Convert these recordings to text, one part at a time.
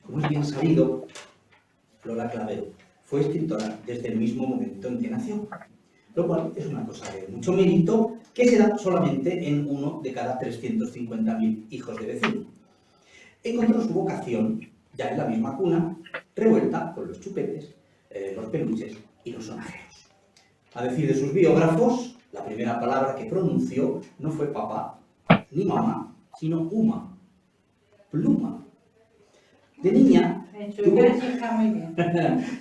Como es bien sabido, Lola Clavero fue escritora desde el mismo momento en que nació, lo cual es una cosa de mucho mérito que se da solamente en uno de cada 350.000 hijos de vecino. Encontró su vocación ya en la misma cuna, revuelta con los chupetes, los peluches y los sonajeros. A decir de sus biógrafos, la primera palabra que pronunció no fue papá ni mamá, sino uma, pluma. De niña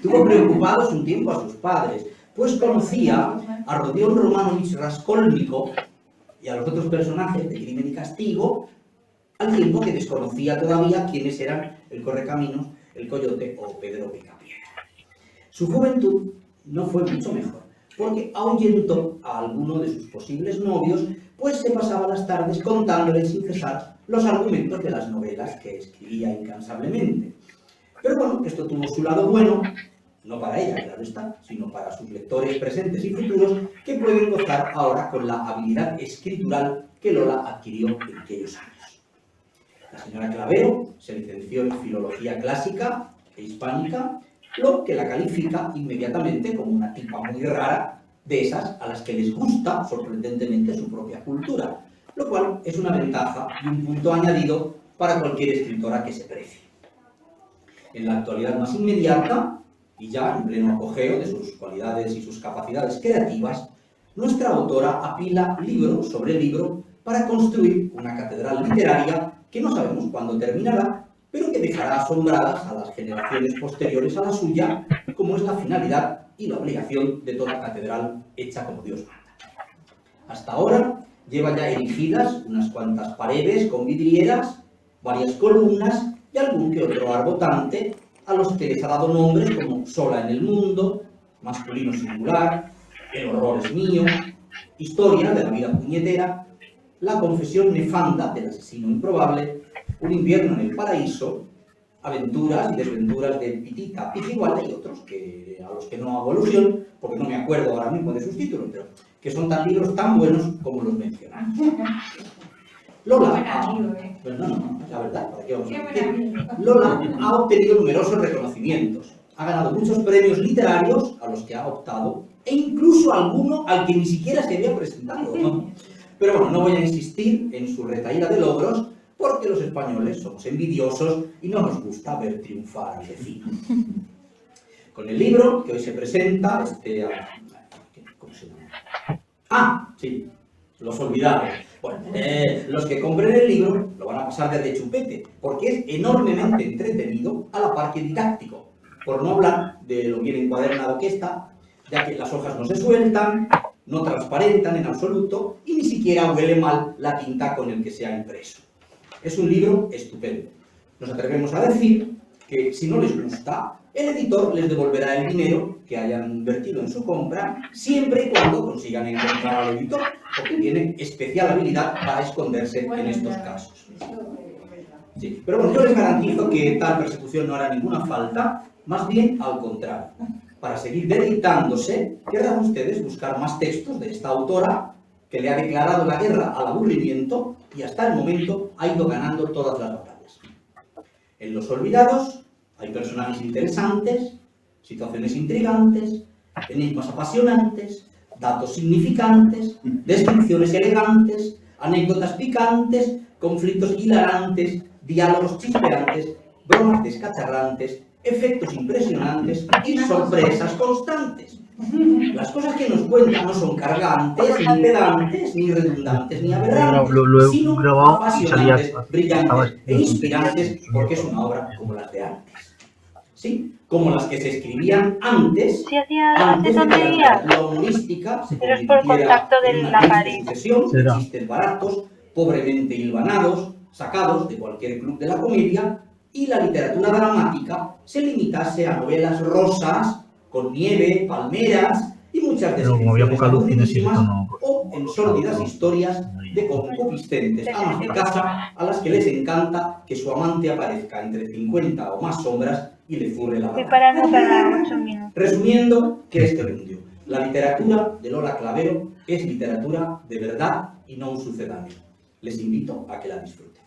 tuvo preocupados un tiempo a sus padres, pues conocía a Rodion Romanovich Raskolnikov y a los otros personajes de Crimen y Castigo, al tiempo que desconocía todavía quiénes eran el Correcaminos, el Coyote o Pedro Picapiedra. Su juventud no fue mucho mejor, porque ahuyentó a alguno de sus posibles novios, pues se pasaba las tardes contándoles sin cesar los argumentos de las novelas que escribía incansablemente. Pero bueno, esto tuvo su lado bueno, no para ella, claro está, sino para sus lectores presentes y futuros, que pueden gozar ahora con la habilidad escritural que Lola adquirió en aquellos años. La señora Clavero se licenció en Filología Clásica e Hispánica, lo que la califica inmediatamente como una tipa muy rara, de esas a las que les gusta sorprendentemente su propia cultura, lo cual es una ventaja y un punto añadido para cualquier escritora que se precie. En la actualidad más inmediata, y ya en pleno apogeo de sus cualidades y sus capacidades creativas, nuestra autora apila libro sobre libro para construir una catedral literaria que no sabemos cuándo terminará, pero que dejará asombradas a las generaciones posteriores a la suya, como es la finalidad y la obligación de toda catedral hecha como Dios manda. Hasta ahora lleva ya erigidas unas cuantas paredes con vidrieras, varias columnas y algún que otro arbotante, a los que les ha dado nombres como Sola en el mundo, Masculino singular, El horror es mío, Historia de la vida puñetera, La confesión nefanda del asesino improbable, Un invierno en el paraíso, Aventuras y desventuras de Pitita Pijiguala y otros a los que no hago alusión, porque no me acuerdo ahora mismo de sus títulos, pero que son tan libros tan buenos como los mencionamos. Lola, la verdad, ¿para qué vamos a decir? Lola ha obtenido numerosos reconocimientos, ha ganado muchos premios literarios a los que ha optado, e incluso alguno al que ni siquiera se había presentado, ¿no? Pero bueno, no voy a insistir en su retahíla de logros, porque los españoles somos envidiosos y no nos gusta ver triunfar al vecino. Con el libro que hoy se presenta, ¿cómo se llama? Ah, sí, Los Olvidados. Bueno, los que compren el libro lo van a pasar de rechupete, porque es enormemente entretenido a la par que didáctico, por no hablar de lo bien encuadernado que está, ya que las hojas no se sueltan, no transparentan en absoluto y ni siquiera huele mal la tinta con el que se ha impreso. Es un libro estupendo. Nos atrevemos a decir que si no les gusta, el editor les devolverá el dinero que hayan invertido en su compra, siempre y cuando consigan encontrar al editor, porque tiene especial habilidad para esconderse en estos casos. Sí, pero bueno, yo les garantizo que tal persecución no hará ninguna falta, más bien al contrario. Para seguir deleitándose, querrán ustedes buscar más textos de esta autora, que le ha declarado la guerra al aburrimiento y hasta el momento ha ido ganando todas las batallas. En Los Olvidados hay personajes interesantes, situaciones intrigantes, enigmas apasionantes, datos significantes, descripciones elegantes, anécdotas picantes, conflictos hilarantes, diálogos chispeantes, bromas descacharrantes, efectos impresionantes y sorpresas constantes. Las cosas que nos cuentan no son cargantes, ni pedantes, ni redundantes, ni aberrantes, sino apasionantes, brillantes e inspirantes, porque es una obra como las de antes. ¿Sí? Como las que se escribían antes, antes de que la humorística se convirtiera en una sucesión de chistes baratos, pobremente hilvanados, sacados de cualquier club de la comedia, y la literatura dramática se limitase a novelas rosas, con nieve, palmeras y muchas descripciones aburridísimas, o en sórdidas historias de concupiscentes amas de casa a las que les encanta que su amante aparezca entre 50 o más sombras y le zurre la barba. Resumiendo, ¿qué es Gerundio? La literatura de Lola Clavero es literatura de verdad y no un sucedáneo. Les invito a que la disfruten.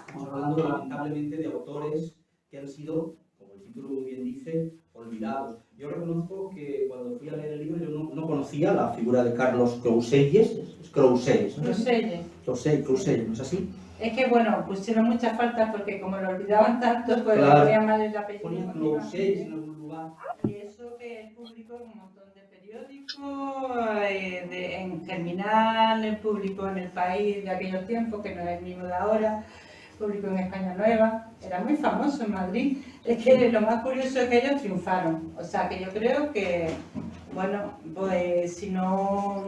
Estamos hablando lamentablemente de autores que han sido, como el título muy bien dice, olvidados. Yo reconozco que cuando fui a leer el libro yo no conocía la figura de Carlos Clouselles, es Clouselles, ¿no? Clouselles, ¿no es así? Es que bueno, pusieron muchas faltas porque como lo olvidaban tanto, pues Claro. le ponían mal el apellido. Ponían Clouselles en algún lugar. Y eso que el público, un montón de periódicos, en Germinal, el público en El País de aquellos tiempos, que no es el mismo de ahora, público en España Nueva, era muy famoso en Madrid. Es que lo más curioso es que ellos triunfaron. O sea, que yo creo que, bueno, pues si no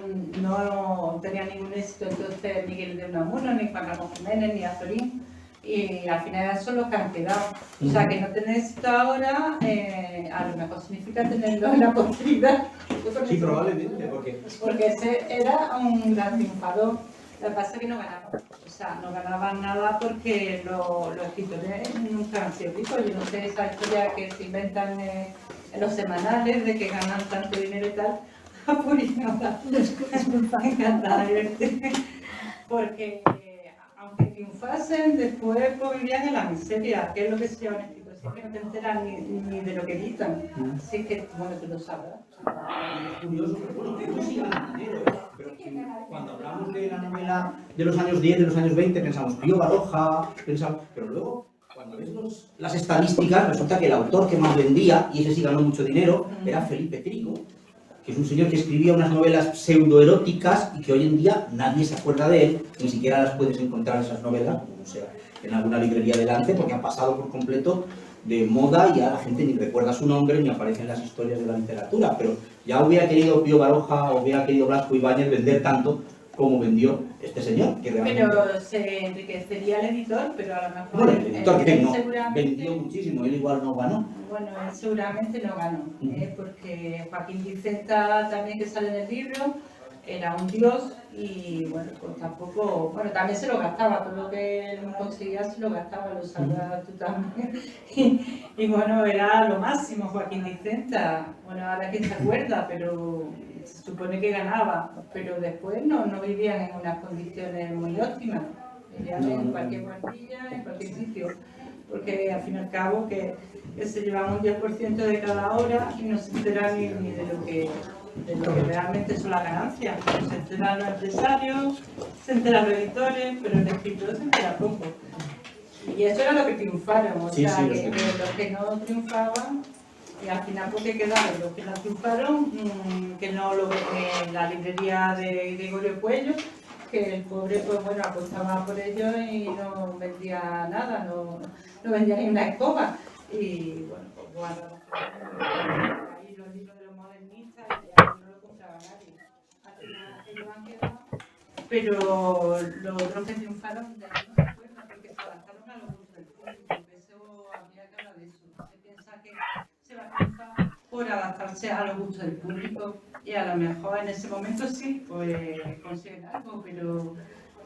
tenía ningún éxito entonces Miguel de Unamuno, ni Juan Ramón Jiménez, ni Azorín, y al final son los que han quedado. O sea, que no tener éxito ahora, a lo mejor significa tenerlo en la posteridad. Sí, probablemente, porque ese era un gran triunfador. Lo que pasa es que no ganaban. O sea, no ganaban nada porque los escritores nunca han sido ricos. Yo no sé esa historia que se inventan en los semanales de que ganan tanto dinero y tal. Pues nada. Disculpa. Encantada de verte. Porque aunque triunfasen, después pues, vivían en la miseria, que es lo que se llama un escritor. Es que no te enteras ni de lo que editan. Así que, bueno, tú lo sabrás. Es curioso, pero bueno, ellos sí ganan dinero, ¿eh? Pero cuando hablamos de la novela de los años 10, de los años 20, pensamos Pío Baroja, pensamos... Pero luego, cuando ves las estadísticas, resulta que el autor que más vendía, y ese sí ganó mucho dinero, era Felipe Trigo, que es un señor que escribía unas novelas pseudoeróticas y que hoy en día nadie se acuerda de él, ni siquiera las puedes encontrar esas novelas, o sea, en alguna librería delante, porque han pasado por completo de moda y ya la gente ni recuerda su nombre ni aparece en las historias de la literatura, pero ya hubiera querido Pío Baroja o hubiera querido Blasco Ibáñez vender tanto como vendió este señor, que realmente... Pero se enriquecería el editor, pero a lo mejor... Bueno, el editor que no seguramente... vendió muchísimo, él igual no ganó. Bueno, él seguramente no ganó, porque Joaquín Vicenta también que sale en el libro, era un dios y bueno, pues tampoco, bueno, también se lo gastaba, todo lo que él conseguía se lo gastaba, lo sabrás tú también. Y bueno, era lo máximo Joaquín Vicenta, bueno, ahora quién se acuerda, pero se supone que ganaba, pero después no vivían en unas condiciones muy óptimas, vivían en cualquier guardilla, en cualquier sitio, porque al fin y al cabo que se llevan un 10% de cada hora y no se enteran ni de lo que realmente son las ganancias. Se enteran los empresarios, se enteran los editores, pero el escritor se entera poco. Y eso era lo que triunfaron, o sea, que los que no triunfaban, y al final porque quedaron los que no triunfaron, que no lo ven en la librería de Gregorio Cuello, que el pobre pues bueno apostaba por ellos y no vendía nada, no vendía ni una escoba. Y bueno, pues guardamos ahí los libros de los modernistas y ya no lo compraba nadie. Al final ellos han quedado, pero los otros que triunfaron de ahí no se acuerdan porque se adaptaron a los gustos del público. Eso habría que hablar de eso. Se piensa que se va a triunfar por adaptarse a los gustos del público y a lo mejor en ese momento sí, pues consiguen algo, pero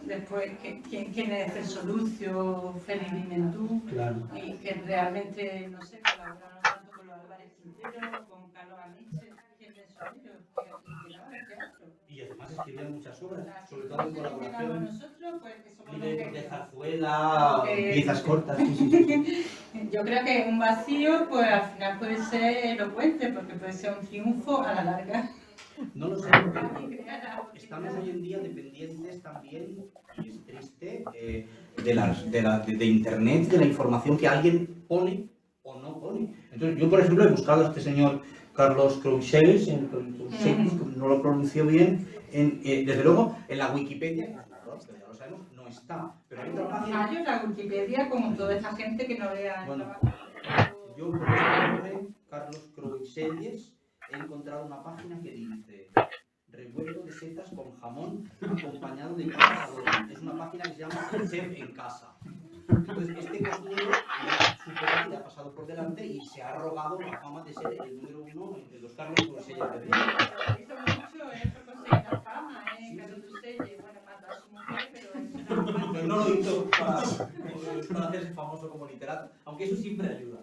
después, ¿quién es Celso Lucio, Félix Pimentú? Claro. Y que realmente, no sé, colaboraron tanto con los Álvarez Quintero, con Carlos Aniche, ¿quién es ellos? Que no el teatro. Y además escribían muchas obras, sobre todo en colaboración. Nosotros, pues, que somos de zarzuela, piezas cortas, sí. Yo creo que un vacío, pues al final puede ser elocuente, porque puede ser un triunfo a la larga. No lo sé, porque estamos hoy en día dependientes también, y es triste, de Internet, de la información que alguien pone o no pone. Entonces, yo, por ejemplo, he buscado a este señor Carlos Clouselles, no lo pronuncio bien, desde luego en la Wikipedia, que ya lo sabemos, no está. Pero hay otra página... Yo en la Wikipedia, como toda esta gente que no vea... Bueno, yo por este nombre, Carlos Clouselles, he encontrado una página que dice revuelto de setas con jamón acompañado de pasta adobada. Es una página que se llama Chef en Casa. Entonces, este cocinero le ha pasado por delante y se ha arrogado la fama de ser el número uno de los Carlos Clouselles. Hizo mucho por conseguir la fama, Carlos Clouselles. Bueno, mató a su mujer, pero no lo hizo para hacerse famoso como literato, aunque eso siempre ayuda.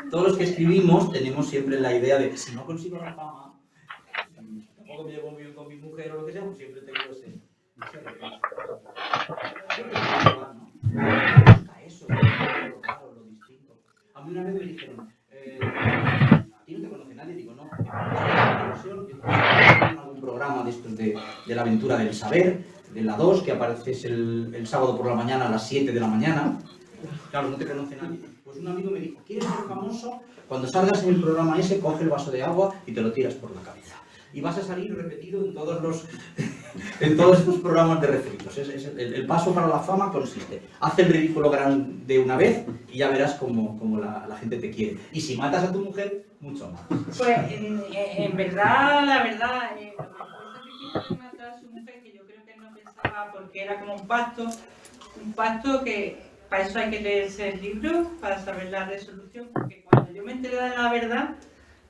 Todos los que escribimos tenemos siempre la idea de que si no consigo la fama, tampoco me llevo bien con mi mujer o lo que sea, pues siempre tengo ese... Busca eso, lo raro, lo distinto. A mí una vez me dijeron, a ti no te conoce nadie, digo, no, en algún programa de estos de la aventura del saber, de la 2, que apareces el sábado por la mañana a las 7 de la mañana. Claro, no te conoce nadie. Pues un amigo me dijo, ¿quieres ser famoso? Cuando salgas en el programa ese, coge el vaso de agua y te lo tiras por la cabeza. Y vas a salir repetido en todos estos programas de refritos. El paso para la fama consiste, haz el ridículo grande una vez y ya verás cómo la gente te quiere. Y si matas a tu mujer, mucho más. Pues en verdad, la verdad, lo que fue sacrificio de matar a su mujer, que yo creo que él no pensaba, porque era como un pacto que para eso hay que leerse el libro, para saber la resolución, porque cuando yo me enteré de la verdad,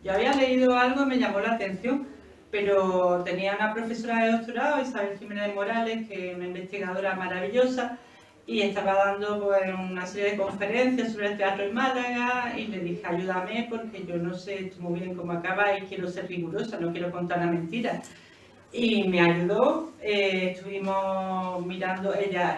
yo había leído algo y me llamó la atención, pero tenía una profesora de doctorado, Isabel Jiménez Morales, que es una investigadora maravillosa, y estaba dando pues, una serie de conferencias sobre el teatro en Málaga, y le dije, ayúdame, porque yo no sé muy bien cómo acaba y quiero ser rigurosa, no quiero contar una mentira. Y me ayudó, estuvimos mirando, ella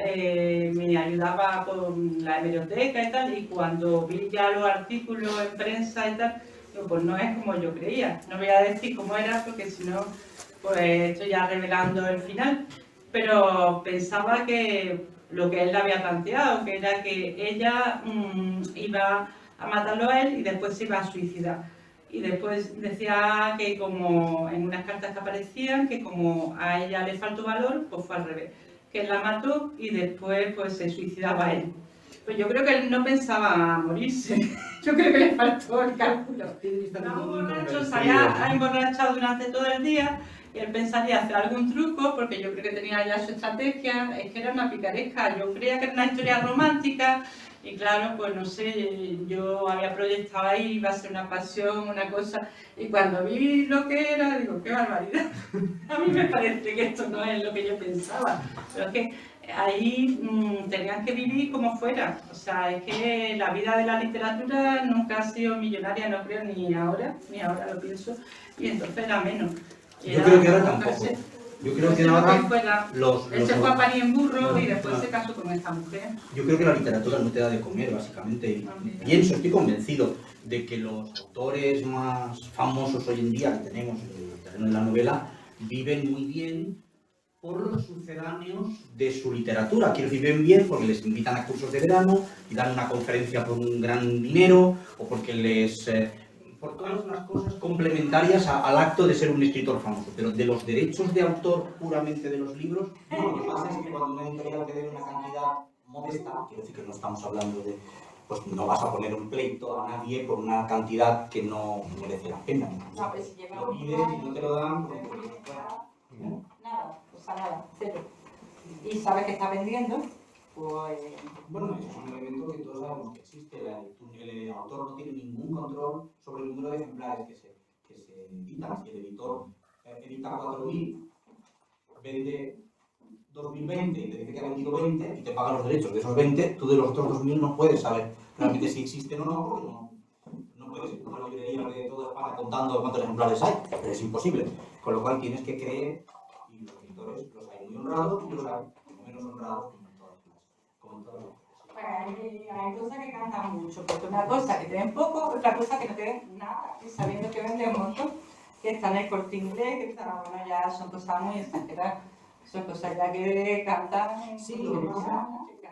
me ayudaba con la hemeroteca y tal, y cuando vi ya los artículos en prensa y tal, digo, pues no es como yo creía. No voy a decir cómo era porque si no, pues estoy ya revelando el final. Pero pensaba que lo que él le había planteado, que era que ella iba a matarlo a él y después se iba a suicidar. Y después decía que como en unas cartas que aparecían, que como a ella le faltó valor, pues fue al revés. Que él la mató y después pues se suicidaba él. Pues yo creo que él no pensaba morirse. Yo creo que le faltó el cálculo. Estaba borracho, se había emborrachado durante todo el día y él pensaría hacer algún truco, porque yo creo que tenía ya su estrategia. Es que era una picaresca. Yo creía que era una historia romántica. Y claro, pues no sé, yo había proyectado ahí, iba a ser una pasión, una cosa, y cuando vi lo que era, digo, qué barbaridad. A mí me parece que esto no es lo que yo pensaba, pero es que ahí tenían que vivir como fuera. O sea, es que la vida de la literatura nunca ha sido millonaria, no creo, ni ahora lo pienso, y entonces era menos. Yo creo que ahora tampoco. Yo creo que ahora él se fue a París en burro y después se casó con esta mujer. Yo creo que la literatura no te da de comer, básicamente. Pienso, estoy convencido de que los autores más famosos hoy en día que tenemos en la novela viven muy bien por los sucedáneos de su literatura. Quiero decir, viven bien porque les invitan a cursos de verano y dan una conferencia por un gran dinero o porque por todas las cosas complementarias al acto de ser un escritor famoso, pero de los derechos de autor puramente de los libros, lo que pasa es que cuando una editorial te dé una cantidad modesta, quiero decir que no estamos hablando de, pues no vas a poner un pleito a nadie por una cantidad que no merece la pena. No, pues si lo pides y no te lo dan, pues nada, o sea, nada, cero. Y sabes que está vendiendo, pues... Bueno, eso es un elemento que todos sabemos que existe. El autor no tiene ningún control sobre el número de ejemplares que se editan. Si el editor edita 4.000, vende 2.020 y te dice que ha vendido 20 y te paga los derechos de esos 20, tú de los otros 2.000 no puedes saber realmente si existen o no, porque no puedes ir a una librería de toda España contando cuántos ejemplares hay, pero es imposible. Con lo cual tienes que creer, y los editores los hay muy honrados y los hay menos honrados. Hay cosas que cantan mucho, porque una cosa que te den poco, otra cosa que no te den nada, y sabiendo que venden un montón, que está en el Corte Inglés, que está, bueno, ya son cosas muy exageradas, son cosas ya que cantan... Sí, lo que pasa es que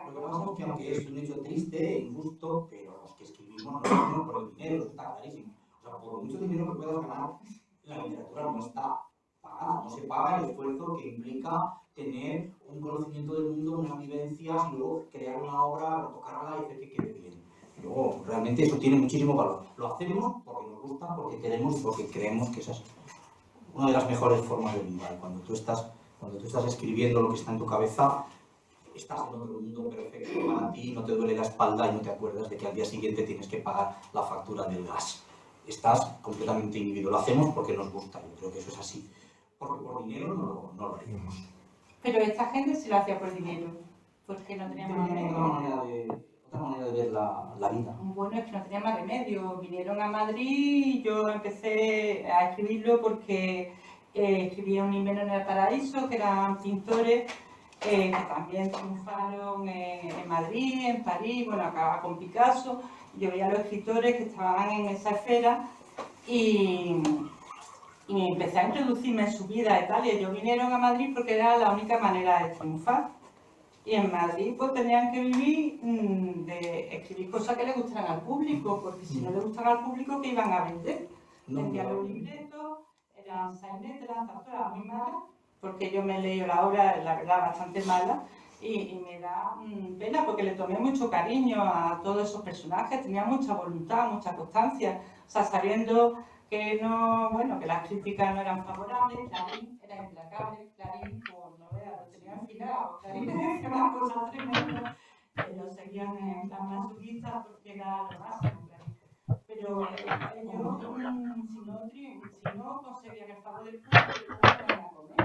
aunque es un hecho triste e injusto, pero los que escribimos no lo hacemos por el dinero, eso está clarísimo. O sea, por mucho dinero que puedas ganar, la literatura no está pagada, no se paga el esfuerzo que implica tener un conocimiento del mundo, unas vivencias y luego crear una obra, retocarla y hacer que quede bien. Luego, realmente eso tiene muchísimo valor. Lo hacemos porque nos gusta, porque queremos y porque creemos que esa es una de las mejores formas de vida. Cuando tú estás escribiendo lo que está en tu cabeza, estás en otro mundo perfecto para ti, no te duele la espalda y no te acuerdas de que al día siguiente tienes que pagar la factura del gas. Estás completamente inhibido. Lo hacemos porque nos gusta, yo creo que eso es así. Porque por dinero no lo haríamos. Pero esta gente sí lo hacía por dinero, porque no tenía más remedio. Otra manera de ver la vida. Bueno, es que no tenía más remedio. Vinieron a Madrid y yo empecé a escribirlo porque escribía Un invierno en el paraíso, que eran pintores que también triunfaron en Madrid, en París, bueno, acababa con Picasso. Yo veía a los escritores que estaban en esa esfera y empecé a introducirme en su vida y tal. Y ellos vinieron a Madrid porque era la única manera de triunfar. Y en Madrid pues tenían que vivir de escribir cosas que le gustaran al público, porque si no le gustaban al público, ¿qué iban a vender? Vendían los libretos, eran sainetes, eran zarzuelas muy malas, porque yo me he leído la obra, la verdad, bastante mala, y me da pena porque le tomé mucho cariño a todos esos personajes, tenía mucha voluntad, mucha constancia, o sea, sabiendo que no, bueno, que las críticas no eran favorables. Clarín era implacable, Clarín, pues no veas, lo tenía enfilado, Clarín decía unas cosas tremendas, ellos seguían en plan masoquista porque era lo máximo, Clarín. Pero ellos, si no conseguían el favor del público, ¿cómo iban a comer?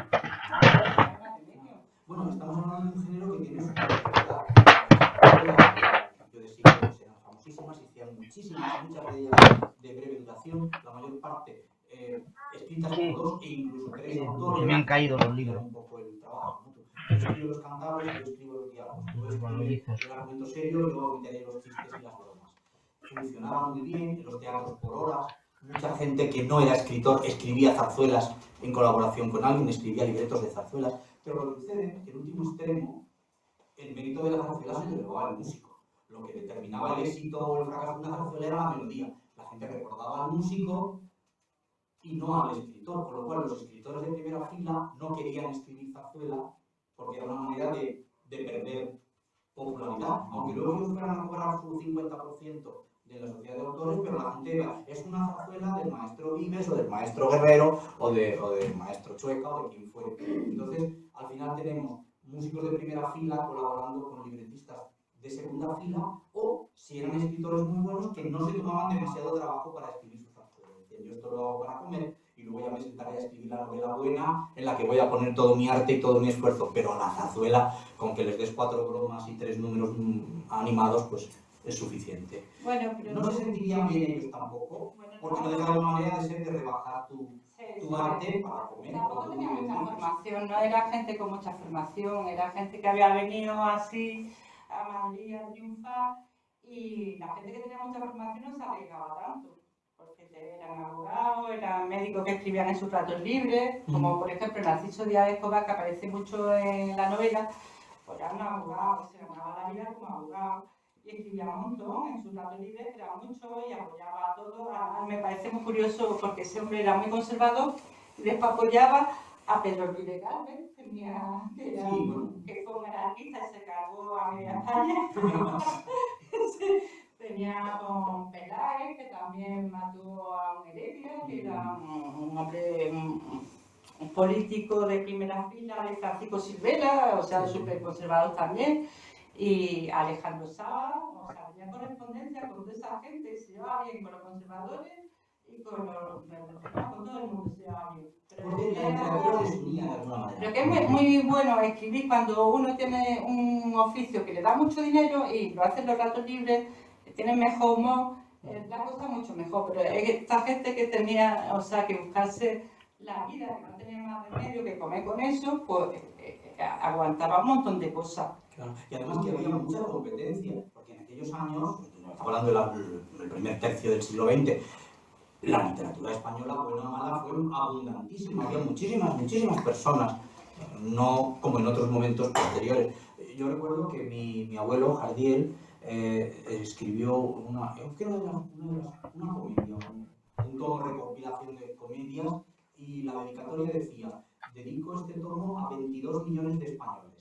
Bueno, estamos hablando de un género que tiene su particularidad. Yo de siglos eran famosísimas, hicieron muchas de ellas de breve duración, la mayor parte escritas por dos e incluso tres autores. Se me han caído los libros. Un poco el trabajo, ¿no? Yo escribo los cantables, yo escribo los diálogos. Tú escribes el argumento serio, yo meteré los chistes y las bromas. Funcionaban muy bien en los teatros por horas. Mucha gente que no era escritor escribía zarzuelas en colaboración con alguien, escribía libretos de zarzuelas. Pero lo que sucede es que en último extremo, el mérito de la zarzuela se lo al músico. Lo que determinaba el éxito o el fracaso de una zarzuela era la melodía. La gente recordaba al músico y no al escritor, con lo cual los escritores de primera fila no querían escribir zarzuela porque era una manera de perder popularidad, aunque luego ellos fueran a cobrar su 50% de la sociedad de autores, pero la gente vea, es una zarzuela del maestro Vives o del maestro Guerrero o del maestro Chueca o de quien fuere. Entonces, al final tenemos músicos de primera fila colaborando con libretistas de segunda fila, o si eran escritores muy buenos que no se tomaban demasiado trabajo para escribir sus zarzuelas. Decían, yo esto lo hago para comer y luego ya me sentaré a escribir la novela buena en la que voy a poner todo mi arte y todo mi esfuerzo, pero la zarzuela, con que les des 4 bromas y 3 números animados, pues es suficiente. Bueno, pero no se sentirían bien ellos tampoco, porque no deja de una manera de ser de rebajar tu arte para comer. Tampoco tenía mucha formación, no era gente con mucha formación, era gente que había venido así a Madrid a triunfar, y la gente que tenía mucha formación no se arriesgaba tanto, porque eran abogados, eran médicos que escribían en sus ratos libres, como por ejemplo Narciso Díaz de Escobar, que aparece mucho en la novela, pues era un abogado, se ganaba la vida como abogado. Y escribía un montón en sus ratos libres, escribía mucho y apoyaba a todo. Además, me parece muy curioso porque ese hombre era muy conservador y después apoyaba a Pedro Luis de Galvez, que fue un anarquista y se cargó a media España. Tenía con Peláez, que también mató a un Heredia, que era un hombre, un político de primera fila de Francisco Silvera, o sea, súper conservador también. Y Alejandro Sá, o sea, había correspondencia con toda esa gente, se llevaba bien con los conservadores y con todo el mundo se llevaba bien. Pero que es muy bueno escribir cuando uno tiene un oficio que le da mucho dinero y lo hace en los ratos libres, tiene mejor humor, la cosa mucho mejor. Pero esta gente que tenía, o sea, que buscarse la vida, que no tenía más remedio que comer con eso, pues aguantaba un montón de cosas. Claro. Y además que había mucha competencia, porque en aquellos años, estamos hablando del primer tercio del siglo XX, la literatura española, buena o mala, fue abundantísima, había muchísimas personas, no como en otros momentos posteriores. Yo recuerdo que mi abuelo, Jardiel, escribió una comedia, un tomo de recopilación de comedias, y la dedicatoria decía, dedico este tomo a 22 millones de españoles.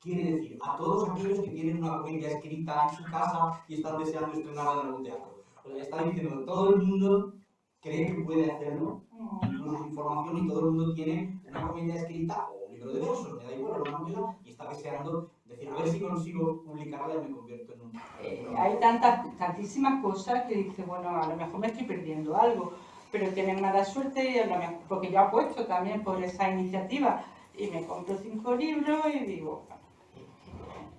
Quiere decir, a todos aquellos que tienen una comedia escrita en su casa y están deseando estrenarla en algún teatro. O sea, está diciendo, todo el mundo cree que puede hacerlo, incluso sin formación, y todo el mundo tiene una comedia escrita o un libro de versos, me da igual, una novela, y está deseando decir, a ver si consigo publicarla y me convierto en un... Hay tantísimas cosas que dice, bueno, a lo mejor me estoy perdiendo algo, pero tienen mala suerte, y a lo mejor, porque yo apuesto también por esa iniciativa, y me compro 5 libros y digo,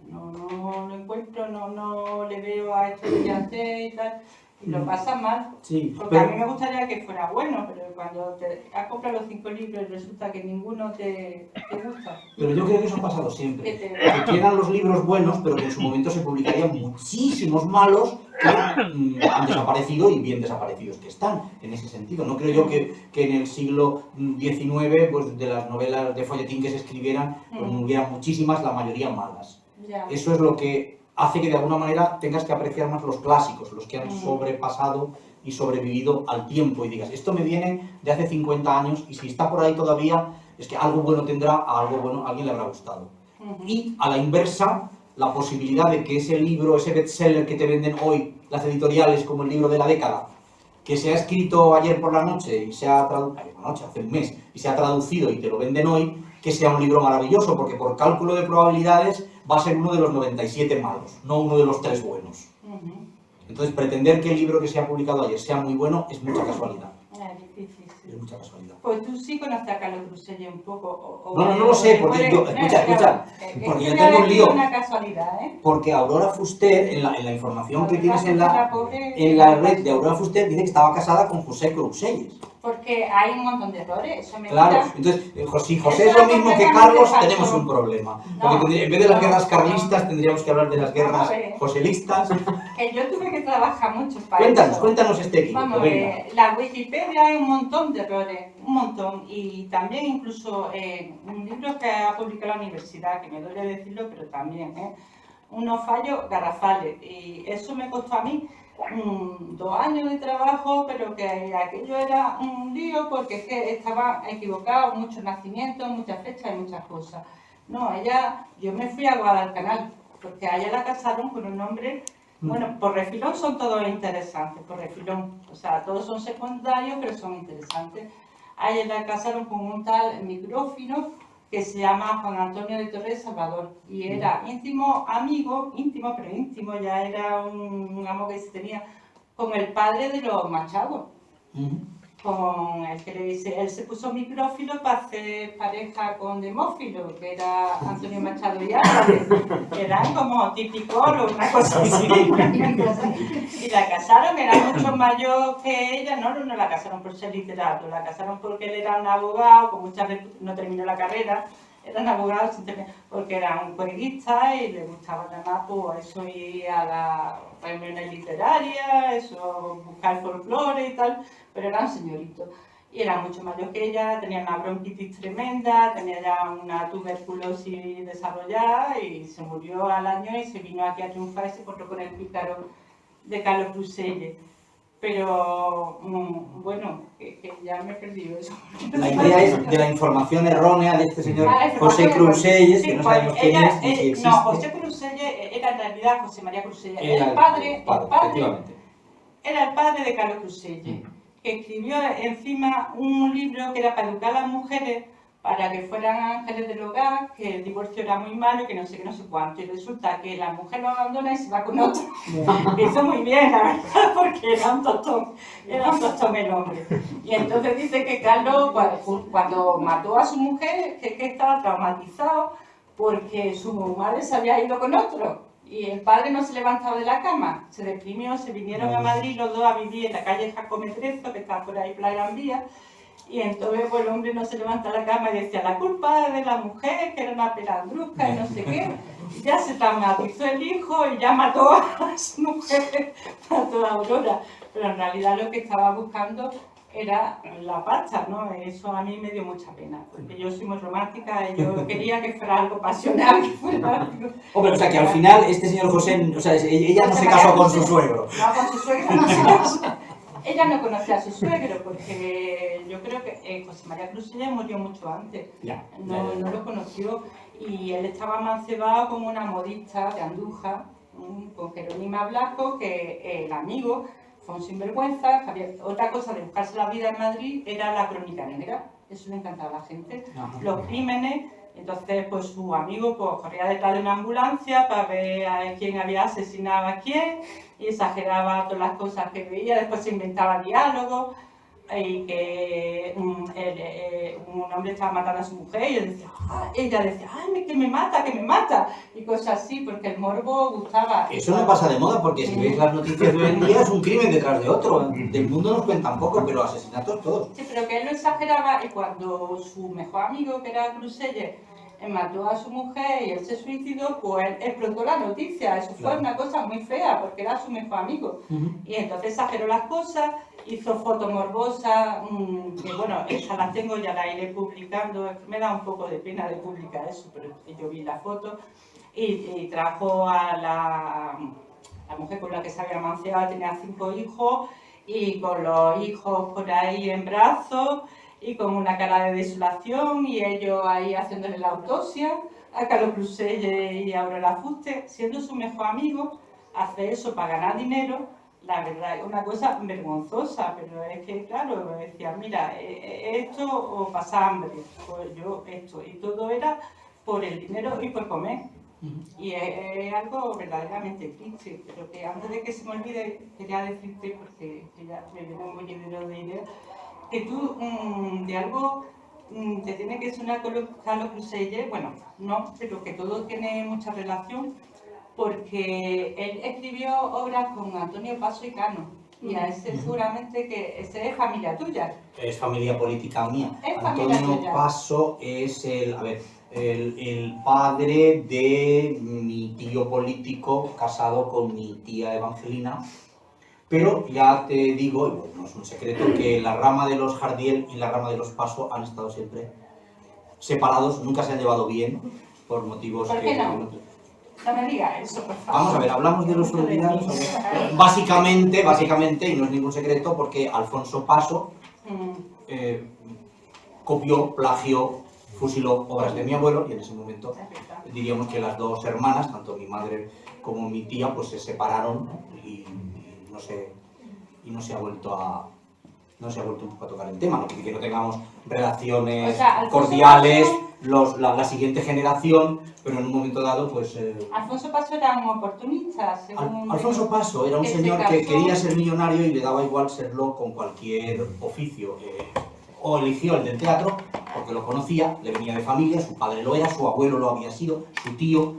no lo encuentro, no le veo a esto que hacer y tal. y lo pasas mal. Sí, Porque a mí me gustaría que fuera bueno, pero cuando te has comprado los 5 libros y resulta que ninguno te gusta. Pero yo creo que eso ha pasado siempre. Que te- Que quedan los libros buenos, pero que en su momento se publicarían muchísimos malos que han desaparecido y bien desaparecidos que están, en ese sentido. No creo yo que en el siglo XIX, pues de las novelas de folletín que se escribieran, pues hubiera muchísimas, la mayoría malas. Ya. Eso es lo que hace que de alguna manera tengas que apreciar más los clásicos, los que han sobrepasado y sobrevivido al tiempo y digas, esto me viene de hace 50 años y si está por ahí todavía, es que algo bueno tendrá, a algo bueno a alguien le habrá gustado. Y a la inversa, la posibilidad de que ese libro, ese bestseller que te venden hoy las editoriales como el libro de la década, que se ha escrito ayer por la noche y se ha hace un mes, y se ha traducido y te lo venden hoy, que sea un libro maravilloso, porque por cálculo de probabilidades va a ser uno de los 97 malos, no uno de los 3 buenos. Entonces, pretender que el libro que se ha publicado ayer sea muy bueno es mucha casualidad. Es difícil, sí. Es mucha casualidad. Pues tú sí conoces a Carlos Crusella un poco. No lo sé, porque yo, escucha, porque yo tengo un lío. Una casualidad, ¿eh? Porque Aurora Fuster, en la información que tienes en la red de Aurora Fuster, dice que estaba casada con José Cruxelles. Porque hay un montón de errores, eso me Claro, gusta. entonces, si José es lo mismo que Carlos, tenemos un problema. Porque en vez de las guerras carlistas, tendríamos que hablar de las guerras joselistas. Que yo tuve que trabajar mucho para eso. Cuéntanos este equipo. Vamos, la Wikipedia hay un montón de errores, un montón. Y también incluso un libro que ha publicado la universidad, que me duele decirlo, pero también, unos fallos garrafales. Y eso me costó a mí 2 años de trabajo, pero que aquello era un lío porque es que estaba equivocado, muchos nacimientos, muchas fechas y muchas cosas. No, yo me fui a Guadalcanal, porque a ella la casaron con un hombre, bueno, por refilón son todos interesantes, por refilón, o sea, todos son secundarios, pero son interesantes. A ella la casaron con un tal micrófilo que se llama Juan Antonio de Torres Salvador, y era íntimo amigo, íntimo, pero íntimo, ya era un amo que se tenía con el padre de los Machado, con el que le dice, él se puso micrófilo para hacer pareja con Demófilo, que era Antonio Machado y Álvarez, eran como típico, una cosa así, y la casaron, era mucho mayor que ella, no la casaron por ser literato, la casaron porque él era un abogado, con muchas veces no terminó la carrera, era un abogado porque era un jueguista y le gustaba además pues eso, ir a las reuniones literarias, eso, buscar folclore y tal, pero era un señorito. Y era mucho mayor que ella, tenía una bronquitis tremenda, tenía ya una tuberculosis desarrollada y se murió al año y se vino aquí a triunfar y se encontró con el pícaro de Carlos Cruselle. Pero, bueno, que ya me he perdido eso. La idea es de la información errónea de este señor José Cruselles, que no sabemos quién es ni si existe. No, José Cruselle era en realidad José María Cruselle. Era el padre efectivamente. Era el padre de Carlos Cruselle, que escribió encima un libro que era para educar a las mujeres para que fueran ángeles del hogar, que el divorcio era muy malo y que no sé qué, no sé cuánto. Y resulta que la mujer lo abandona y se va con otro. Hizo muy bien, la verdad, porque era un tostón el hombre. Y entonces dice que Carlos, cuando mató a su mujer, que estaba traumatizado porque su madre se había ido con otro. Y el padre no se levantaba de la cama, se deprimió, se vinieron a Madrid los dos a vivir en la calle Jacome Trezo, que está por ahí por la Gran Vía. Y entonces pues, el hombre no se levanta de la cama y decía, la culpa es de la mujer, que era una pelandrusca y no sé qué. Y ya se traumatizó el hijo y ya mató a su mujer, mató a Aurora. Pero en realidad lo que estaba buscando era la pasta, ¿no? Eso a mí me dio mucha pena, porque yo soy muy romántica y yo quería que fuera algo pasional, que fuera algo... Hombre, o sea que al final este señor José, o sea, ella no se casó con su suegro. No, con su suegro no se casó. Ella no conocía a su suegro porque yo creo que José María Cruselle murió mucho antes. No lo conoció y él estaba amancebado con una modista de Andújar, con Jerónima Blasco, que el amigo fue un sinvergüenza. Otra cosa de buscarse la vida en Madrid era la crónica negra, eso le encantaba a la gente, los crímenes. Entonces, pues su amigo pues, corría detrás de una ambulancia para ver a quién había asesinado a quién y exageraba todas las cosas que veía, después se inventaba diálogos. y que un hombre estaba matando a su mujer y ella decía, ¡ay, que me mata! Y cosas así, porque el morbo gustaba. Eso no pasa de moda, porque si veis las noticias de hoy en día es un crimen detrás de otro. Del mundo nos cuentan poco, pero asesinatos todos. Sí, pero que él lo exageraba y cuando su mejor amigo, que era Cruseller, mató a su mujer y él se suicidó, pues él explotó la noticia. Eso fue una cosa muy fea, porque era su mejor amigo. Y entonces exageró las cosas, hizo fotos morbosas, que bueno, esas las tengo, ya las iré publicando. Me da un poco de pena de publicar eso, pero yo vi la foto. Y trajo a la mujer con la que se había manciado, tenía 5 hijos, y con los hijos por ahí en brazos, y con una cara de desolación, y ellos ahí haciéndole la autopsia a Carlos Cruseller y a Aurora Fuster, siendo su mejor amigo, hace eso para ganar dinero. La verdad es una cosa vergonzosa, pero es que, claro, decía, mira, esto o pasa hambre, pues yo esto, y todo era por el dinero y por comer. Y es algo verdaderamente triste, pero que antes de que se me olvide, quería decirte, porque ya me viene un bollerio de ideas, que tú de algo te tiene que sonar con Carlos Cruseller, bueno, no, pero que todo tiene mucha relación, porque él escribió obras con Antonio Paso y Cano, y a ese seguramente que ese es familia tuya. Es familia política mía. Es familia Antonio tuya. Paso es el padre de mi tío político casado con mi tía Evangelina. Pero ya te digo, y bueno, no es un secreto, que la rama de los Jardiel y la rama de los Paso han estado siempre separados, nunca se han llevado bien, por motivos ¿Por qué no? No me digas eso, por favor. Vamos a ver, hablamos de los olvidados. Básicamente, y no es ningún secreto, porque Alfonso Paso copió, plagió, fusiló obras de mi abuelo, y en ese momento diríamos que las dos hermanas, tanto mi madre como mi tía, pues se separaron, ¿no? y no se ha vuelto un poco a tocar el tema, no quiere decir que no tengamos relaciones cordiales, la siguiente generación, pero en un momento dado, pues... Alfonso Paso era un oportunista, según... Alfonso Paso era un señor que quería ser millonario y le daba igual serlo con cualquier oficio. O eligió el del teatro, porque lo conocía, le venía de familia, su padre lo era, su abuelo lo había sido, su tío,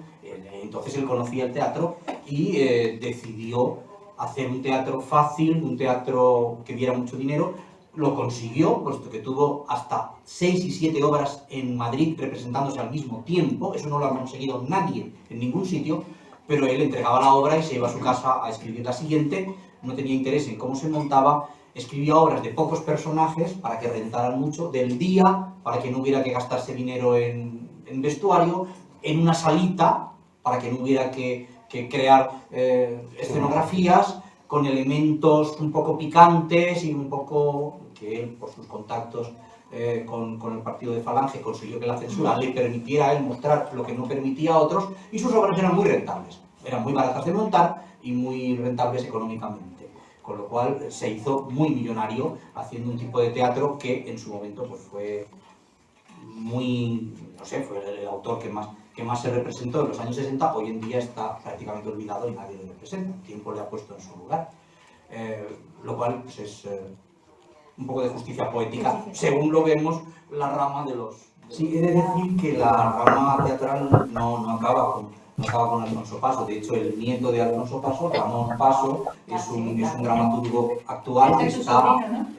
entonces él conocía el teatro y decidió hacer un teatro fácil, un teatro que diera mucho dinero. Lo consiguió, puesto que tuvo hasta 6 y 7 obras en Madrid representándose al mismo tiempo. Eso no lo ha conseguido nadie en ningún sitio, pero él entregaba la obra y se iba a su casa a escribir la siguiente. No tenía interés en cómo se montaba, escribía obras de pocos personajes para que rentaran mucho, del día, para que no hubiera que gastarse dinero en vestuario, en una salita, para que no hubiera que crear escenografías, con elementos un poco picantes y un poco que él, por sus contactos con el partido de Falange, consiguió que la censura le permitiera a él mostrar lo que no permitía a otros, y sus obras eran muy rentables, eran muy baratas de montar y muy rentables económicamente, con lo cual se hizo muy millonario haciendo un tipo de teatro que en su momento pues fue muy, no sé, fue el autor que más se representó en los años 60, hoy en día está prácticamente olvidado y nadie lo representa, el tiempo le ha puesto en su lugar, lo cual pues, es un poco de justicia poética, según lo vemos la rama de los... Sí, he de decir que la rama teatral no acaba con Alfonso Paso. De hecho, el nieto de Alfonso Paso, Ramón Paso, es un dramaturgo actual,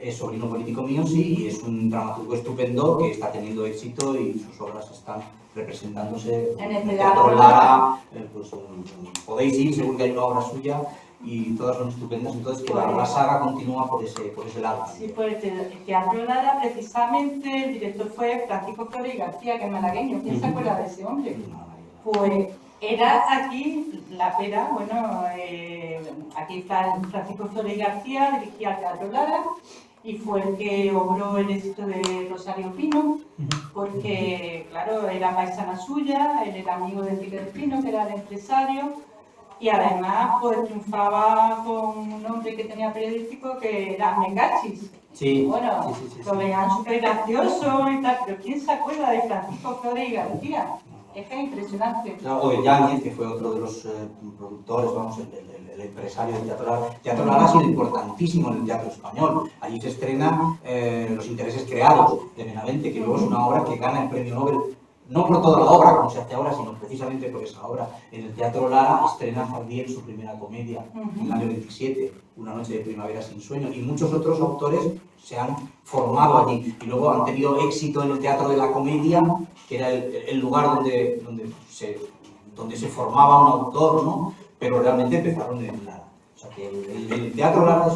es sobrino político mío, sí, y es un dramaturgo estupendo que está teniendo éxito y sus obras están representándose en el Teatro Lara. Pues, podéis ir, seguro que hay una obra suya, y todas son estupendas, entonces que la saga continúa por ese lado. Sí, pues el Teatro Lara, precisamente, el director fue Francisco Flores García, que es malagueño. ¿Quién se acuerda de ese hombre? Pues era aquí la pera, bueno, aquí está Francisco Flores García, dirigía el Teatro Lara, y fue el que obró el éxito de Rosario Pino, porque, claro, era paisana suya, él era amigo de Enrique del Pino, que era el empresario, y además pues triunfaba con un hombre que tenía periodístico que era Mengachis. Sí, bueno, sí. Lo veían súper gracioso y tal, pero ¿quién se acuerda de Francisco Flores García? Es que es impresionante. O de Yáñez, que fue otro de los productores, vamos, el el empresario del Teatro Lara. El Teatro Lara ha sido importantísimo en el teatro español. Allí se estrena Los intereses creados, de Benavente, que luego es una obra que gana el premio Nobel, no por toda la obra como se hace ahora, sino precisamente por esa obra. En el Teatro Lara estrena Jardiel su primera comedia, en el año 27, Una noche de primavera sin sueño, y muchos otros autores se han formado allí, y luego han tenido éxito en el Teatro de la Comedia, que era el lugar donde se formaba un autor, ¿no? Pero realmente empezaron en Lara. O sea que el Teatro Lara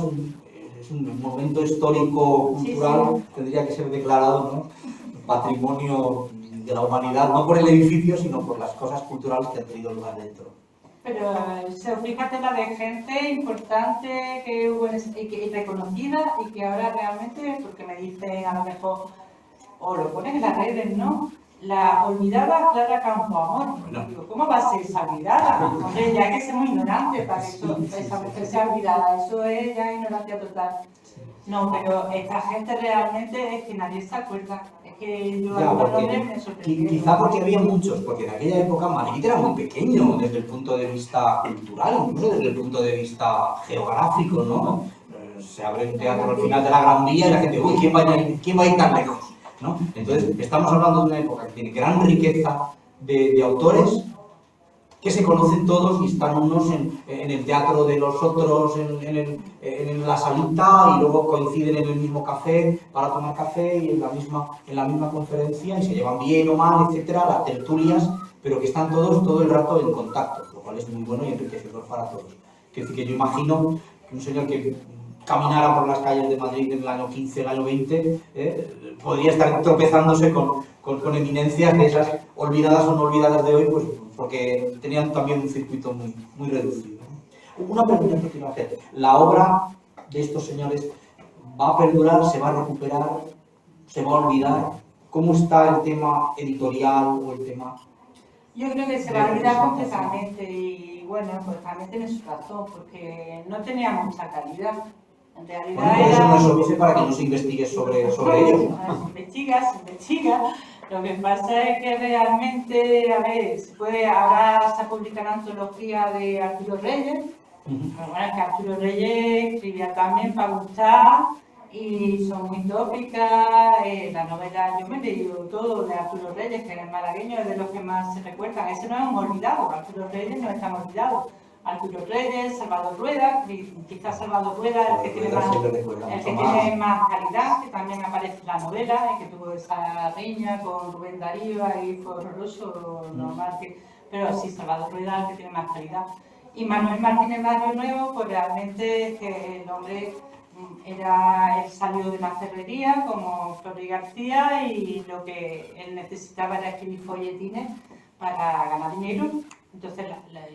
es un momento histórico, cultural, sí. tendría que ser declarado, ¿no?, patrimonio de la humanidad, no por el edificio, sino por las cosas culturales que han tenido lugar dentro. Pero fíjate la de gente importante que hubo y reconocida y que ahora realmente, porque me dicen a lo mejor, o lo ponen en las redes, ¿no? La olvidada Clara Campoamor. Bueno. Digo, ¿cómo va a ser esa olvidada? Hombre, ya que es muy ignorante para que esa mujer sea olvidada, eso es ya ignorancia total. No, pero esta gente realmente es que nadie se acuerda. Es que yo algunos nombres me sorprendí. Quizá porque había muchos, porque en aquella época Madrid era muy pequeño desde el punto de vista cultural, incluso desde el punto de vista geográfico, ¿no? Se abre un teatro al final de la Gran Vía y la gente, uy, ¿quién va a ir tan lejos?, ¿no? Entonces, estamos hablando de una época que tiene gran riqueza de autores que se conocen todos y están unos en el teatro de los otros, en la salita, y luego coinciden en el mismo café para tomar café y en la misma conferencia, y se llevan bien o mal, etcétera, las tertulias, pero que están todos todo el rato en contacto, lo cual es muy bueno y enriquecedor para todos. Quiero decir que yo imagino que un señor que caminara por las calles de Madrid en el año 15, el año 20, podría estar tropezándose con eminencias de esas olvidadas o no olvidadas de hoy, pues porque tenían también un circuito muy reducido. Una pregunta que quiero hacer: ¿la obra de estos señores va a perdurar, se va a recuperar, se va a olvidar? ¿Cómo está el tema editorial o el tema? Yo creo que se va a olvidar completamente y bueno, pues también tiene su razón, porque no tenía mucha calidad. En realidad Bueno, por eso no es obvio para que no se investigue sobre ellos. Se investiga. Lo que pasa es que realmente, a ver, ahora se publica la antología de Arturo Reyes, pero bueno, es que Arturo Reyes escribía también para gustar y son muy tópicas. La novela, yo me he leído todo de Arturo Reyes, que es malagueño, es de los que más se recuerdan. Ese no es un olvidado, Arturo Reyes no está olvidado. Arturo Reyes, Salvador Rueda, quizás Salvador Rueda, el que tiene más calidad, que también aparece en la novela, y que tuvo esa riña con Rubén Darío, ahí fue horroroso, normal, pero sí, Salvador Rueda, el que tiene más calidad. Y Manuel Martínez Barrio Nuevo, pues realmente que el hombre él salió de la ferrería como Flori García, y lo que él necesitaba era escribir folletines para ganar dinero. Entonces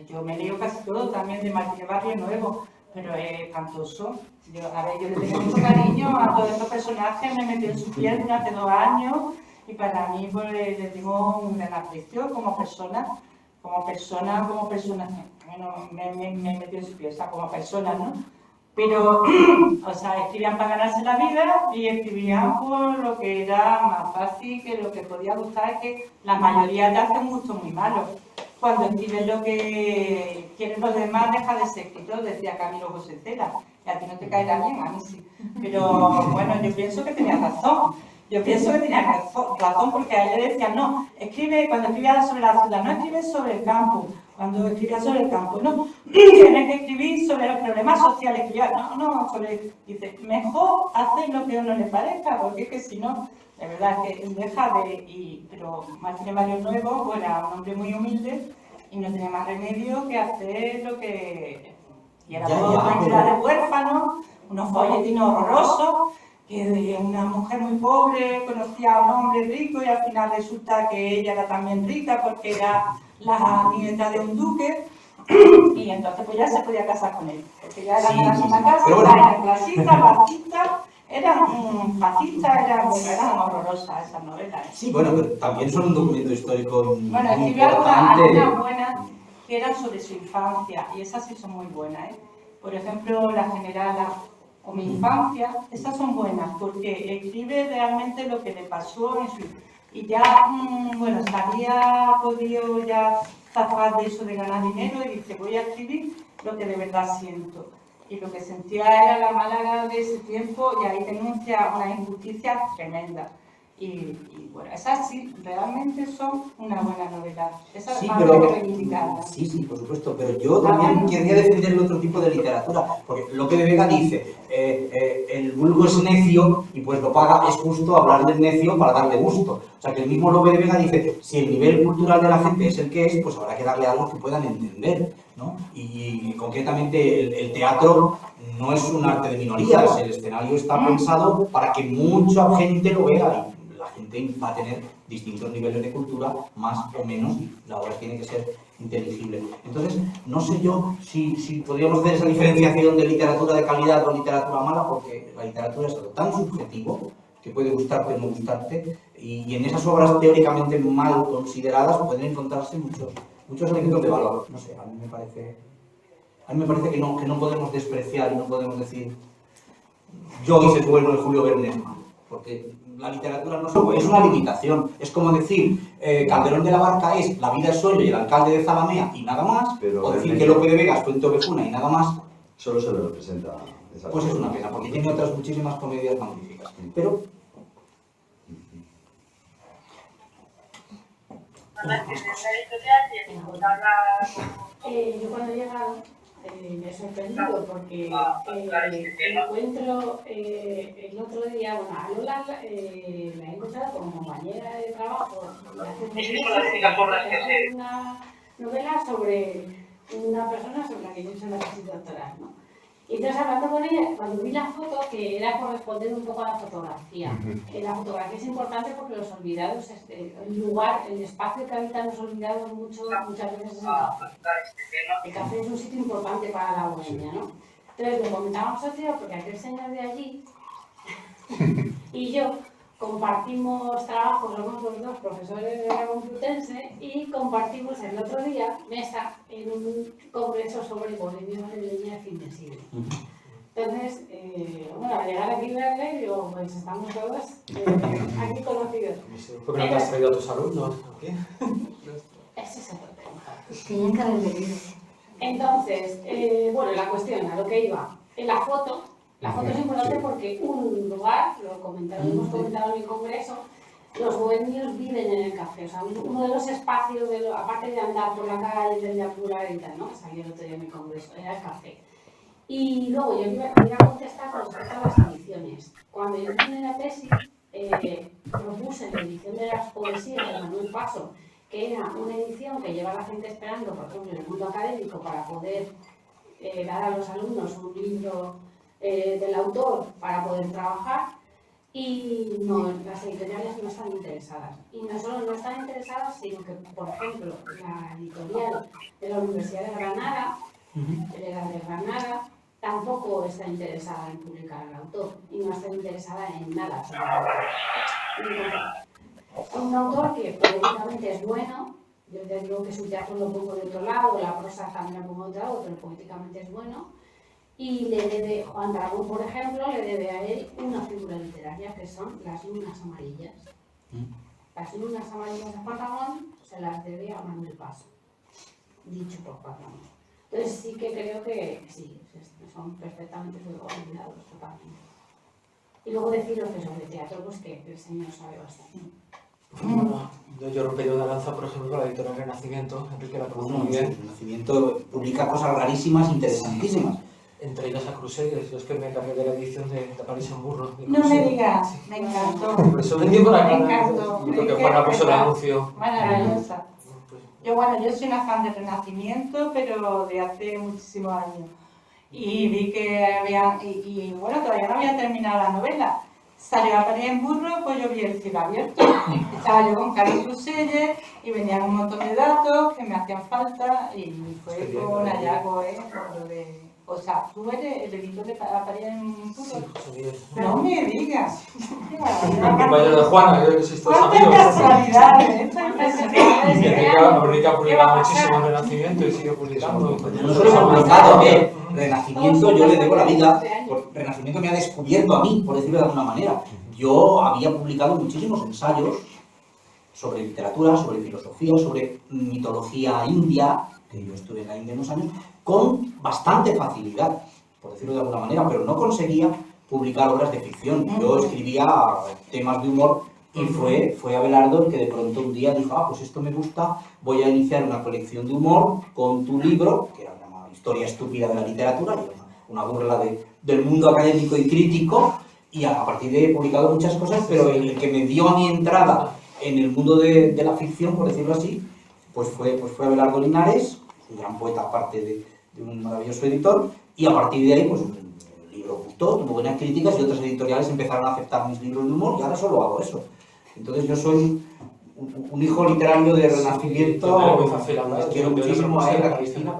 yo me leo casi todo también de Martínez Barrio Nuevo, pero es espantoso. Yo le tengo mucho cariño a todos estos personajes, me metí en su piel durante 2 años y para mí pues, le tengo un gran aprecio como persona, bueno, me metí en su piel, o sea, como persona, ¿no? Pero, o sea, escribían para ganarse la vida y escribían por lo que era más fácil, que lo que podía gustar, que la mayoría te hace un gusto muy malo. Cuando escribes lo que quieren los demás, deja de ser escritor, decía Camilo José Cela. Y a ti no te caerá bien, a mí sí. Pero bueno, yo pienso que tenía razón. Porque a él le decían, no, cuando escribías sobre la ciudad, no escribes sobre el campo. Cuando escribías sobre el campo, no, tienes que escribir sobre los problemas sociales. Dice, mejor hacer lo que a uno le parezca, porque es que si no, de verdad que pero Martínez Barrio Nuevo pues, era un hombre muy humilde y no tenía más remedio que hacer lo que... Y era todo tranquila de huérfanos, unos folletines horrorosos, que de una mujer muy pobre conocía a un hombre rico y al final resulta que ella era también rica porque era la nieta de un duque. Y entonces pues ya se podía casar con él, porque ya era de la misma casa, era clasista, fascista. Eran horrorosas esas novelas. Sí, bueno, pero también son un documento histórico bueno, muy escribió importante. algunas buenas que eran sobre su infancia, y esas sí son muy buenas, ¿eh? Por ejemplo, La Generala o Mi Infancia, esas son buenas, porque escribe realmente lo que le pasó en su... Y ya, se había podido ya zafar de eso de ganar dinero, y dice, voy a escribir lo que de verdad siento. Y lo que sentía era la Málaga de ese tiempo y ahí denuncia una injusticia tremenda. Y bueno, esas sí, realmente son una buena novela. Esas Sí, hay que reivindicarlas. sí, por supuesto, pero yo también querría defender el otro tipo de literatura, porque Lope de Vega dice, el vulgo es necio y pues lo paga, es justo hablar del necio para darle gusto. O sea que el mismo Lope de Vega dice, si el nivel cultural de la gente es el que es, pues habrá que darle algo que puedan entender, ¿no? Y concretamente el teatro no es un arte de minorías, el escenario está pensado para que mucha gente lo vea. La gente va a tener distintos niveles de cultura, más o menos, y la obra tiene que ser inteligible. Entonces, no sé yo si podríamos hacer esa diferenciación de literatura de calidad o literatura mala, porque la literatura es algo tan subjetivo que puede gustarte o no gustarte, y en esas obras teóricamente mal consideradas pueden encontrarse muchos elementos de valor. No sé, a mí me parece que no podemos despreciar y no podemos decir Joyce es bueno y Julio Verne es malo, porque la literatura no es una limitación. Es como decir, Calderón de la Barca es La vida es sueño y el alcalde de Zalamea y nada más, pero o decir que Lope de Vega es Cuento Ovejuna y nada más, solo se le representa esa pues es una pena, porque tiene otras muchísimas comedias magníficas. Pero yo cuando he llegado me he sorprendido porque encuentro el otro día, bueno, a Lola la he encontrado como compañera de trabajo hace unos meses, una novela sobre una persona sobre la que yo hice una tesis doctoral, ¿no? Y entonces hablando con ella, cuando vi la foto, que era corresponder un poco a la fotografía. La fotografía es importante porque los olvidados, el lugar, el espacio que habitan los olvidados muchas veces es el café. El café es un sitio importante para la bohemia, ¿no? Entonces lo comentábamos otro día porque aquel señor de allí y yo compartimos trabajos, somos los dos profesores de la Complutense y compartimos el otro día mesa en un congreso sobre bohemia madrileña de fin de siglo. Entonces, bueno, al llegar aquí a verle, digo, pues estamos todos aquí conocidos. ¿Por qué no te has traído a tus alumnos aquí? Ese es otro tema. Tenían que haber venido. Entonces, bueno, la cuestión, a lo que iba, en la foto es importante porque un lugar, hemos comentado en el congreso, los bohemios viven en el café, o sea, uno de los espacios, aparte de andar por la calle, de apurar y tal, ¿no? Salí el otro día en mi congreso, era el café. Y luego yo iba a contestar con respecto a las ediciones. Cuando yo terminé la tesis, propuse la edición de las poesías de Manuel Paso, que era una edición que lleva a la gente esperando, por ejemplo, en el mundo académico, para poder dar a los alumnos un libro del autor para poder trabajar, y no, las editoriales no están interesadas. Y no solo no están interesadas, sino que, por ejemplo, la editorial de la Universidad de Granada, tampoco está interesada en publicar al autor y no está interesada en nada sobre el autor. Un autor que políticamente es bueno, yo te digo que su teatro lo pongo de otro lado, la prosa también lo pongo de otro lado, pero políticamente es bueno. Y le debe, Juan Dragón, por ejemplo, le debe a él una figura literaria que son las lunas amarillas. Las lunas amarillas de Juan Dragón se las debe a Manuel Paso, dicho por Juan Dragón. Entonces sí que creo que sí, son perfectamente olvidados totalmente. Y luego deciros que sobre teatro, pues que el señor sabe bastante. Bueno, yo he rompido una lanza, por ejemplo, con la editorial Renacimiento, Enrique la conoce muy bien. El Renacimiento publica cosas rarísimas, interesantísimas. Entre ellas a Crusaders, yo es que me encargué de la edición de París en burro. No me digas, me encantó. Por eso vendí por acá. Me encantó. Yo creo que Juana puso el anuncio. Maravillosa. Yo soy una fan del Renacimiento, pero de hace muchísimos años. Y vi que había, bueno, todavía no había terminado la novela. Salió a París en burro, pues yo vi el cielo abierto. Estaba yo con Carlos Cruseller y venían un montón de datos que me hacían falta y fue con hallazgo, o sea, tú eres el editor de París en burro. Sí, José Miguel. No me digas. El compañero de Juana, yo que sois todos ¡Cuántas amigos. casualidades! Esto es impresionante. Enrique ha publicado muchísimo en Renacimiento y sigue publicando. Nosotros hemos publicado, Renacimiento, yo le debo la vida, Renacimiento me ha descubierto a mí, por decirlo de alguna manera. Yo había publicado muchísimos ensayos sobre literatura, sobre filosofía, sobre mitología india, que yo estuve en la India unos años, con bastante facilidad, por decirlo de alguna manera, pero no conseguía publicar obras de ficción. Yo escribía temas de humor y fue Abelardo el que de pronto un día dijo, pues esto me gusta, voy a iniciar una colección de humor con tu libro, que era una historia estúpida de la literatura, y una burla del mundo académico y crítico, y a partir de ahí he publicado muchas cosas, pero el que me dio a mi entrada en el mundo de la ficción, por decirlo así, pues fue Abelardo Linares, un gran poeta aparte de un maravilloso editor, y a partir de ahí pues el libro gustó, tuvo buenas críticas y otras editoriales empezaron a aceptar mis libros de humor y ahora solo hago eso. Entonces yo soy un hijo literario de Renacimiento, les quiero muchísimo a él, a Cristina.